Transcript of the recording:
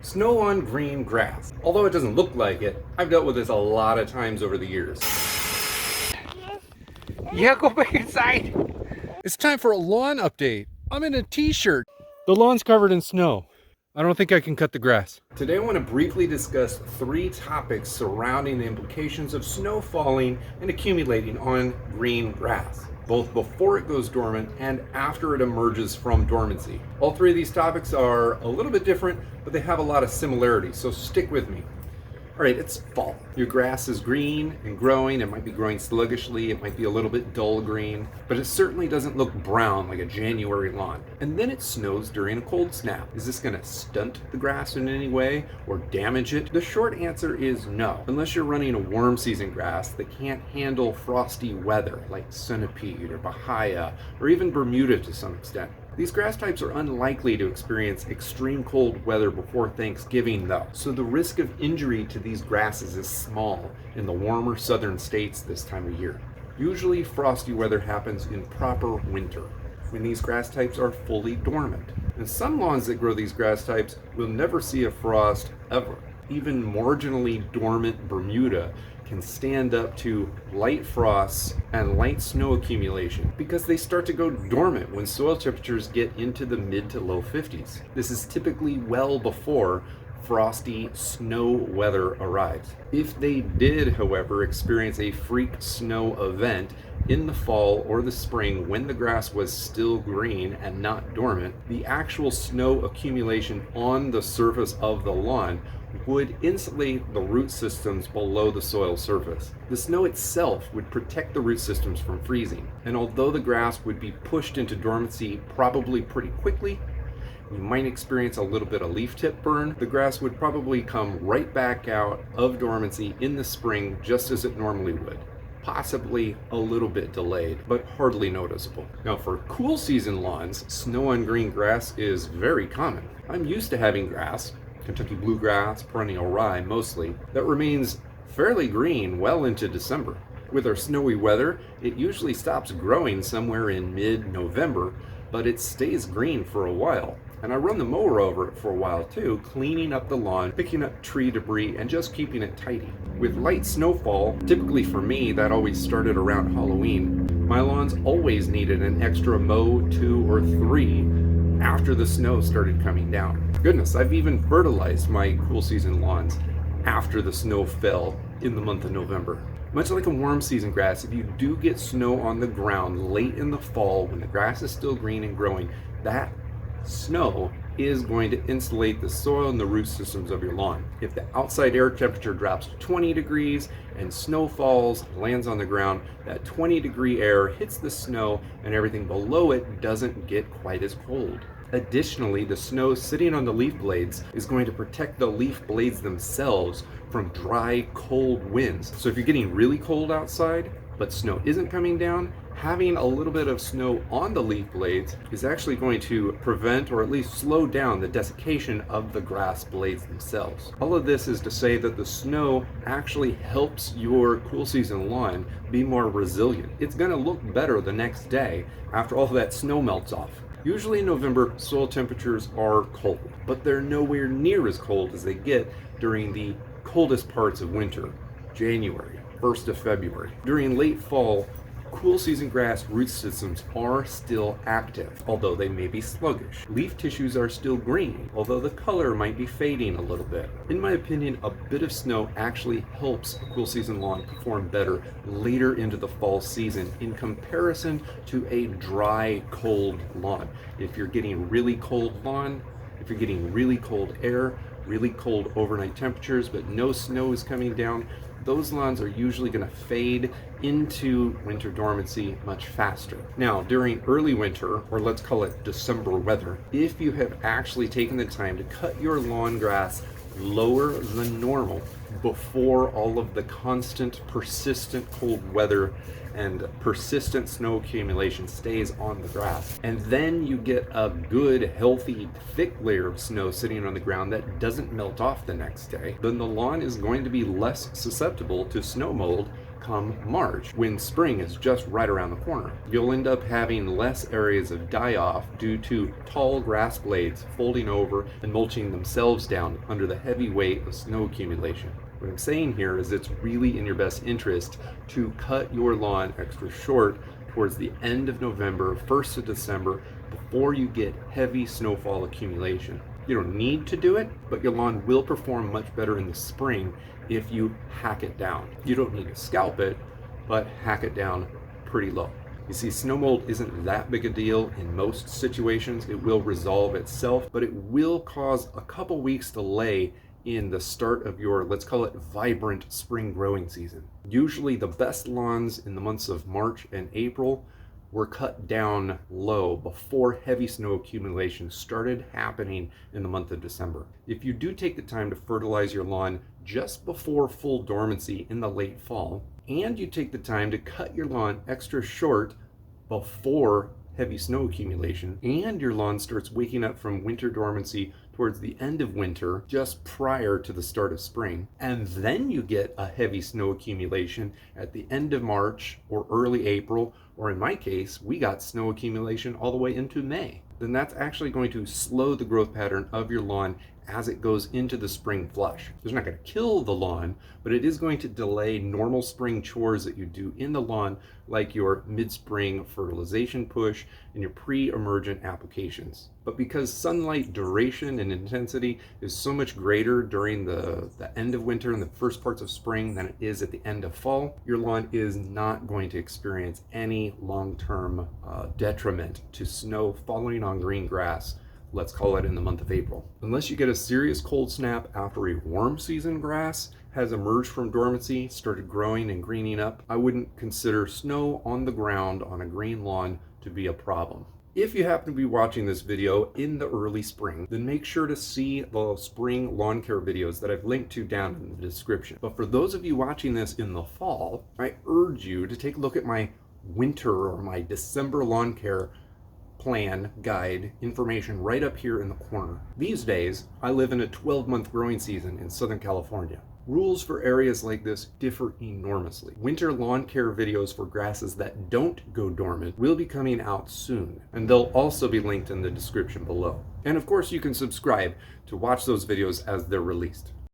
Snow on green grass. Although it doesn't look like it, I've dealt with this a lot of times over the years. Yeah, go back inside. It's time for a lawn update. I'm in a t-shirt. The lawn's covered in snow. I don't think I can cut the grass. Today I want to briefly discuss 3 topics surrounding the implications of snow falling and accumulating on green grass, both before it goes dormant and after it emerges from dormancy. All 3 of these topics are a little bit different, but they have a lot of similarities, so stick with me. All right, it's fall. Your grass is green and growing. It might be growing sluggishly. It might be a little bit dull green, but it certainly doesn't look brown like a January lawn. And then it snows during a cold snap. Is this going to stunt the grass in any way or damage it? The short answer is no, unless you're running a warm season grass that can't handle frosty weather like centipede or bahia or even Bermuda to some extent. These grass types are unlikely to experience extreme cold weather before Thanksgiving though, so the risk of injury to these grasses is small in the warmer southern states this time of year. Usually frosty weather happens in proper winter, when these grass types are fully dormant. And some lawns that grow these grass types will never see a frost ever. Even marginally dormant Bermuda can stand up to light frosts and light snow accumulation because they start to go dormant when soil temperatures get into the mid to low 50s. This is typically well before frosty snow weather arrives. If they did, however, experience a freak snow event in the fall or the spring when the grass was still green and not dormant, the actual snow accumulation on the surface of the lawn would insulate the root systems below the soil surface. The snow itself would protect the root systems from freezing, and although the grass would be pushed into dormancy probably pretty quickly, you might experience a little bit of leaf tip burn. The grass would probably come right back out of dormancy in the spring just as it normally would. Possibly a little bit delayed, but hardly noticeable. Now for cool season lawns, snow on green grass is very common. I'm used to having grass, Kentucky bluegrass, perennial rye mostly, that remains fairly green well into December. With our snowy weather, it usually stops growing somewhere in mid-November, but it stays green for a while. And I run the mower over it for a while too, cleaning up the lawn, picking up tree debris, and just keeping it tidy. With light snowfall, typically for me that always started around Halloween, my lawns always needed an extra mow 2 or 3 after the snow started coming down. Goodness, I've even fertilized my cool season lawns after the snow fell in the month of November. Much like a warm season grass, if you do get snow on the ground late in the fall when the grass is still green and growing, that snow is going to insulate the soil and the root systems of your lawn. If the outside air temperature drops to 20 degrees and snow falls, lands on the ground, that 20-degree air hits the snow and everything below it doesn't get quite as cold. Additionally, the snow sitting on the leaf blades is going to protect the leaf blades themselves from dry, cold winds. So if you're getting really cold outside, but snow isn't coming down, having a little bit of snow on the leaf blades is actually going to prevent or at least slow down the desiccation of the grass blades themselves. All of this is to say that the snow actually helps your cool season lawn be more resilient. It's going to look better the next day after all of that snow melts off. Usually in November, soil temperatures are cold, but they're nowhere near as cold as they get during the coldest parts of winter, January, 1st of February. During late fall, cool season grass root systems are still active, although they may be sluggish. Leaf tissues are still green, although the color might be fading a little bit. In my opinion, a bit of snow actually helps a cool season lawn perform better later into the fall season in comparison to a dry, cold lawn. If you're getting really cold lawn, if you're getting really cold air, really cold overnight temperatures, but no snow is coming down, those lawns are usually going to fade into winter dormancy much faster. Now, during early winter, or let's call it December weather, if you have actually taken the time to cut your lawn grass lower than normal before all of the constant, persistent cold weather and persistent snow accumulation stays on the grass, and then you get a good, healthy, thick layer of snow sitting on the ground that doesn't melt off the next day, then the lawn is going to be less susceptible to snow mold come March, when spring is just right around the corner. You'll end up having less areas of die-off due to tall grass blades folding over and mulching themselves down under the heavy weight of snow accumulation. What I'm saying here is it's really in your best interest to cut your lawn extra short towards the end of November, 1st of December, before you get heavy snowfall accumulation. You don't need to do it, but your lawn will perform much better in the spring if you hack it down. You don't need to scalp it, but hack it down pretty low. You see, snow mold isn't that big a deal in most situations. It will resolve itself, but it will cause a couple weeks delay in the start of your, let's call it, vibrant spring growing season. Usually the best lawns in the months of March and April were cut down low before heavy snow accumulation started happening in the month of December. If you do take the time to fertilize your lawn just before full dormancy in the late fall, and you take the time to cut your lawn extra short before heavy snow accumulation, and your lawn starts waking up from winter dormancy towards the end of winter, just prior to the start of spring, and then you get a heavy snow accumulation at the end of March or early April, or in my case, we got snow accumulation all the way into May, then that's actually going to slow the growth pattern of your lawn as it goes into the spring flush. It's not going to kill the lawn, but it is going to delay normal spring chores that you do in the lawn, like your mid-spring fertilization push and your pre-emergent applications. But because sunlight duration and intensity is so much greater during the end of winter and the first parts of spring than it is at the end of fall, your lawn is not going to experience any long-term detriment to snow falling on green grass, let's call it in the month of April. Unless you get a serious cold snap after a warm season grass has emerged from dormancy, started growing and greening up, I wouldn't consider snow on the ground on a green lawn to be a problem. If you happen to be watching this video in the early spring, then make sure to see the spring lawn care videos that I've linked to down in the description. But for those of you watching this in the fall, I urge you to take a look at my winter or my December lawn care plan guide information right up here in the corner. These days, I live in a 12-month growing season in Southern California. Rules for areas like this differ enormously. Winter lawn care videos for grasses that don't go dormant will be coming out soon, and they'll also be linked in the description below. And of course, you can subscribe to watch those videos as they're released.